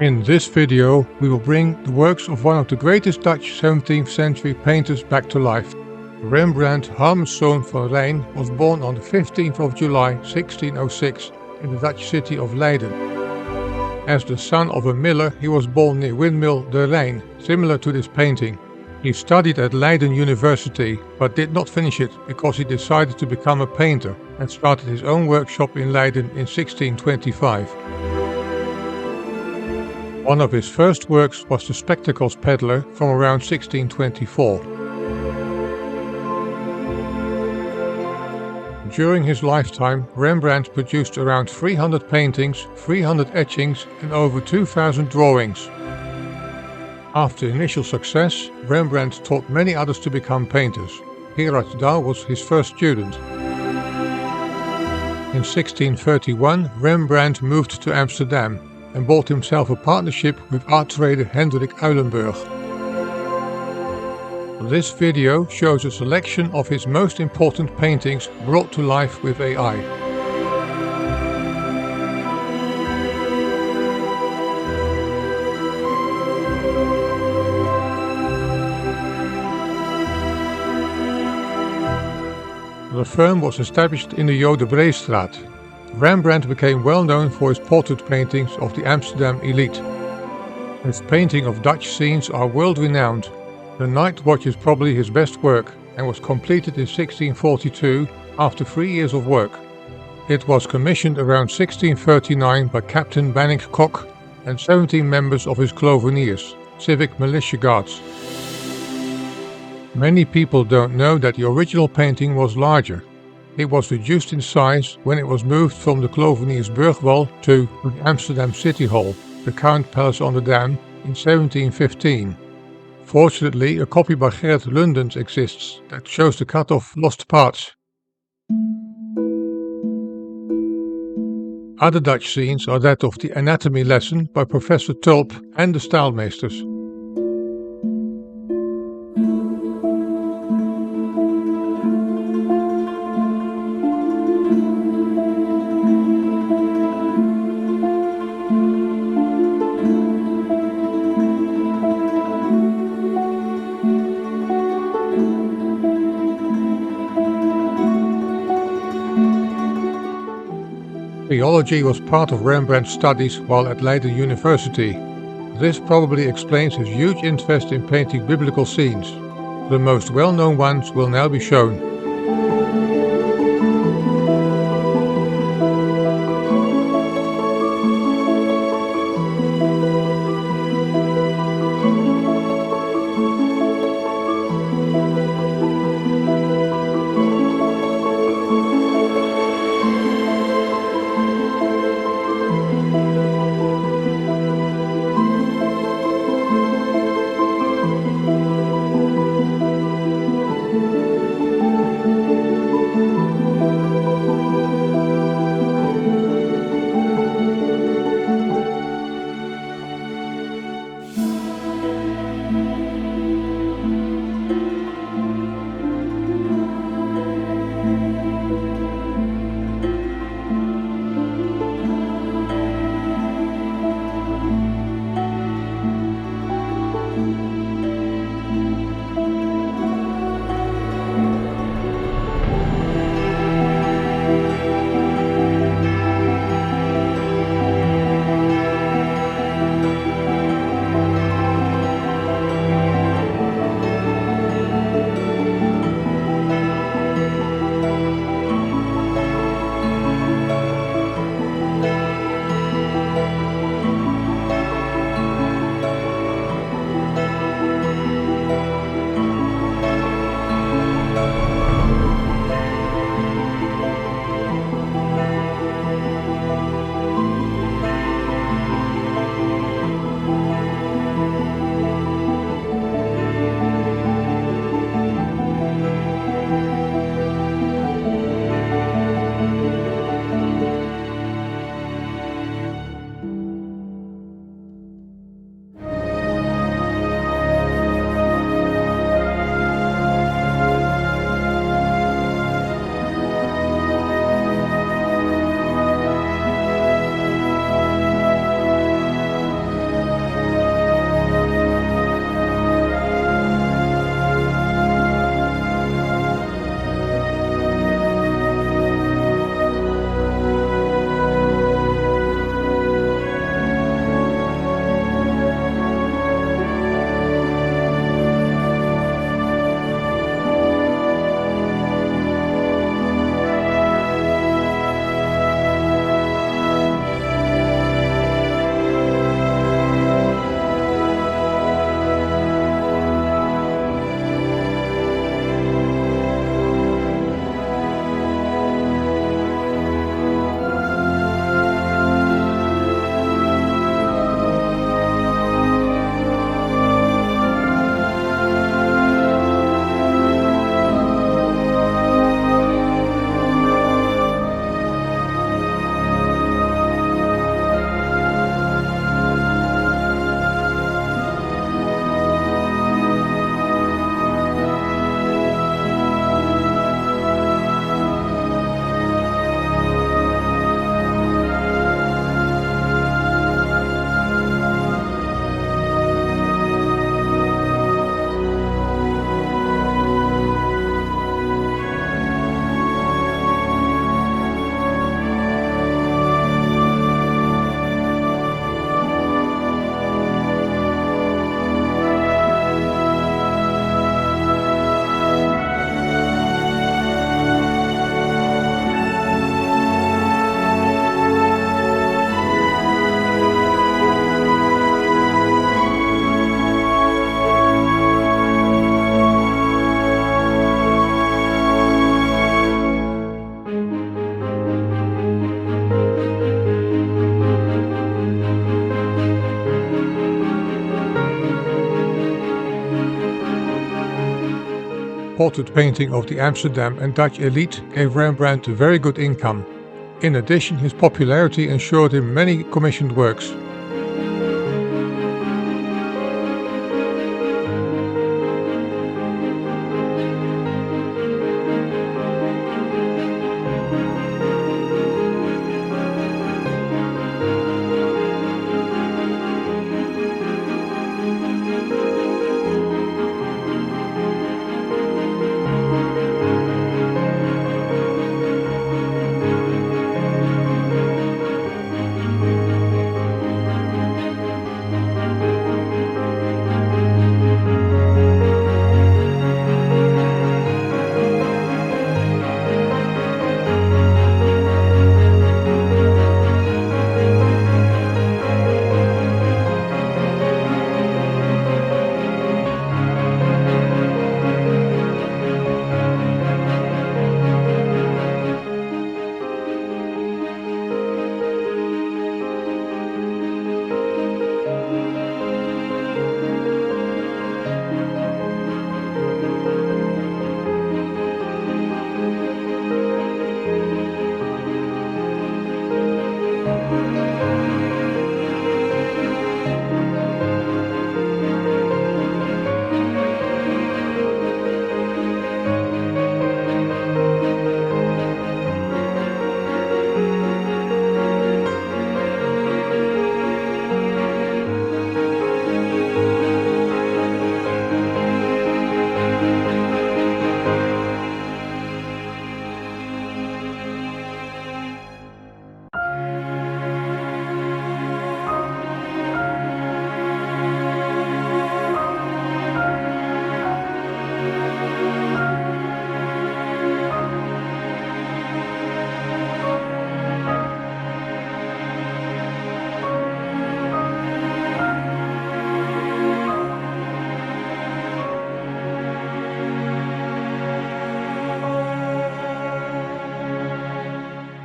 In this video we will bring the works of one of the greatest Dutch 17th century painters back to life. Rembrandt Harmenszoon van Rijn was born on the 15th of July 1606 in the Dutch city of Leiden. As the son of a miller, he was born near windmill de Rijn, similar to this painting. He studied at Leiden University, but did not finish it because he decided to become a painter and started his own workshop in Leiden in 1625. One of his first works was the Spectacles Peddler from around 1624. During his lifetime, Rembrandt produced around 300 paintings, 300 etchings and over 2,000 drawings. After initial success, Rembrandt taught many others to become painters. Gerard Douw was his first student. In 1631, Rembrandt moved to Amsterdam and bought himself a partnership with art trader Hendrik Uylenburg. This video shows a selection of his most important paintings brought to life with AI. The firm was established in the Jodebreestraat. Rembrandt became well known for his portrait paintings of the Amsterdam elite. His painting of Dutch scenes are world renowned. The Nightwatch is probably his best work and was completed in 1642 after 3 years of work. It was commissioned around 1639 by Captain Banninck Cocq and 17 members of his Kloveniers, civic militia guards. Many people don't know that the original painting was larger. It was reduced in size when it was moved from the Kloveniers Burgwal to the Amsterdam City Hall, the Count Palace on the Dam, in 1715. Fortunately, a copy by Gerrit Lundens exists that shows the cut-off lost parts. Other Dutch scenes are that of the anatomy lesson by Professor Tulp and the Staalmeesters. Theology was part of Rembrandt's studies while at Leiden University. This probably explains his huge interest in painting biblical scenes. The most well-known ones will now be shown. portrait painting of the Amsterdam and Dutch elite gave Rembrandt a very good income. In addition, his popularity ensured him many commissioned works.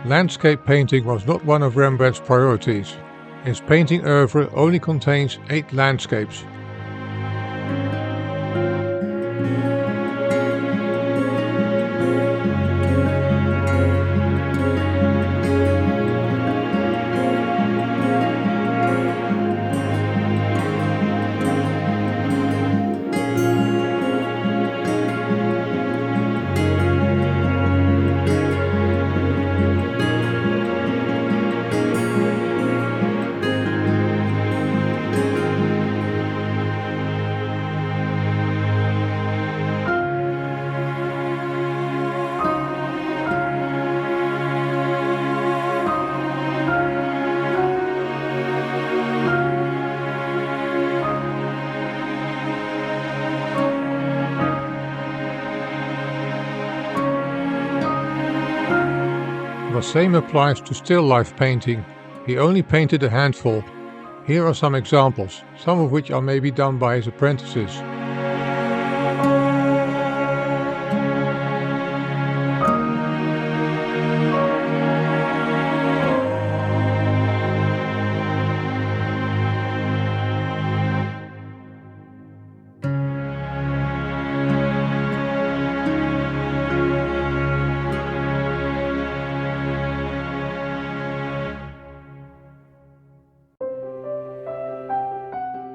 Landscape painting was not one of Rembrandt's priorities. His painting oeuvre only contains 8 landscapes. The same applies to still life painting. He only painted a handful. Here are some examples, some of which are maybe done by his apprentices.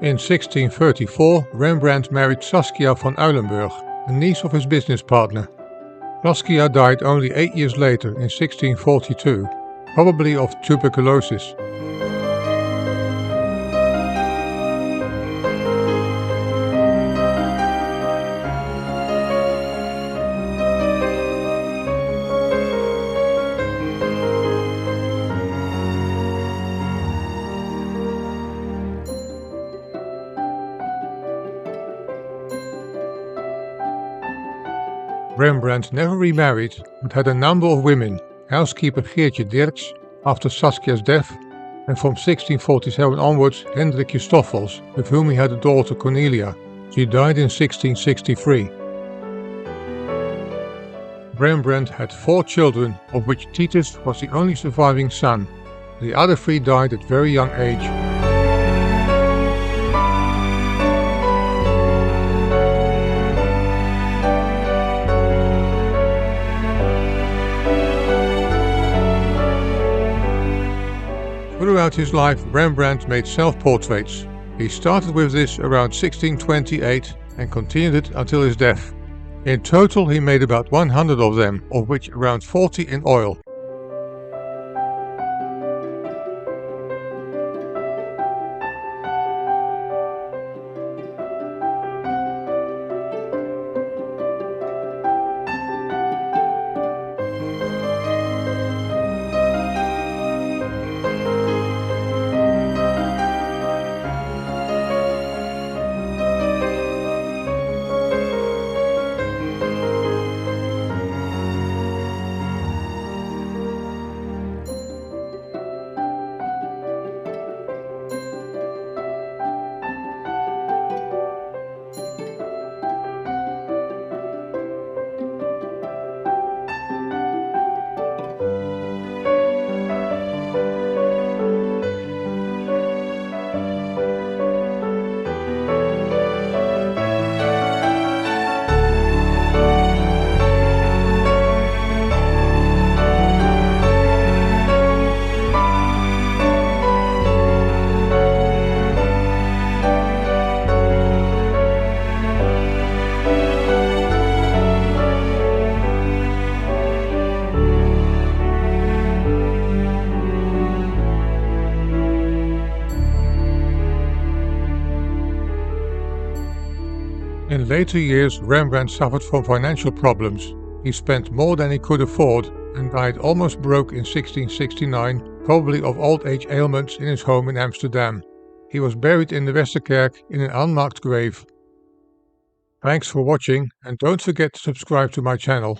In 1634, Rembrandt married Saskia van Uylenburg, a niece of his business partner. Saskia died only 8 years later in 1642, probably of tuberculosis. Rembrandt never remarried, but had a number of women, housekeeper Geertje Dirks after Saskia's death, and from 1647 onwards Hendrik Stoffels, with whom he had a daughter Cornelia. She died in 1663. Rembrandt had 4 children, of which Titus was the only surviving son. The other 3 died at very young age. Throughout his life, Rembrandt made self-portraits. He started with this around 1628 and continued it until his death. In total he made about 100 of them, of which around 40 in oil. In later years, Rembrandt suffered from financial problems. He spent more than he could afford and died almost broke in 1669, probably of old age ailments in his home in Amsterdam. He was buried in the Westerkerk in an unmarked grave. Thanks for watching and don't forget to subscribe to my channel.